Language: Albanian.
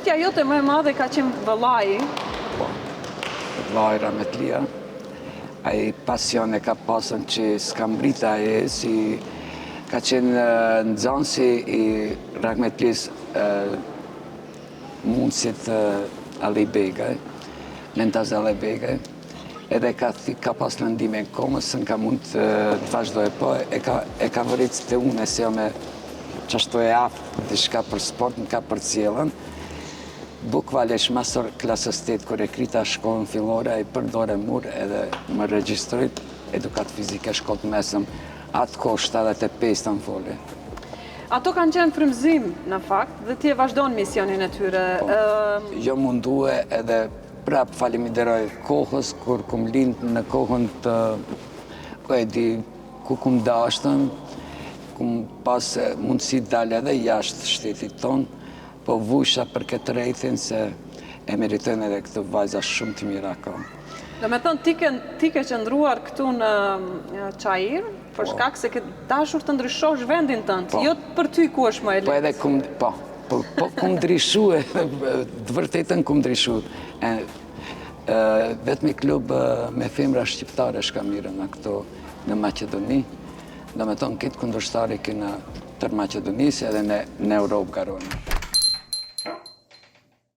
Përshtytja jote më e madhe ka qenë vëllai. Po, vëllai Rahmetlia. Ai pasion e ka pasën që s'ka mbrit ai, si ka qenë nxënësi i Rahmetlis mundësit Ali Begaj, Mentaz Ali Begaj, edhe ka pas lëndime në komës, së ka mund të vazhdoj, po e ka vërit të unë, se jo me qashtu e aftë, diçka për sport, në ka për cilën. Bukvalesh masër klasës 8, kër e krita shkollën fillore, e përdore mur edhe më regjistrit edukat fizike shkollët mesëm, atë ko 75 të më foli. Ato kanë qenë frymëzim, në fakt, dhe ti e vazhdojnë misionin e tyre. Jo mundue edhe prap faleminderoj kohës, kur kum lindë në kohën të, ku kum dashtën, kum pas mundësi dalë edhe jashtë shtetit tonë, po vusha për këtë rejthin se e meritojnë edhe këtë vajza shumë të mira ka. Do me thënë, ti ke qëndruar këtu në Çajir, për shkak se ke dashur të ndryshosh vendin tënd, jo për ty ku është më e lehtë. Po kum ndryshuar, të vërtetën kum ndryshuar. Vetëm klub me femra shqiptare shka mirë në këto në Maqedoni, do me thonë këtë kundërshtari këna tër Maqedonisë edhe në Europë garojnë.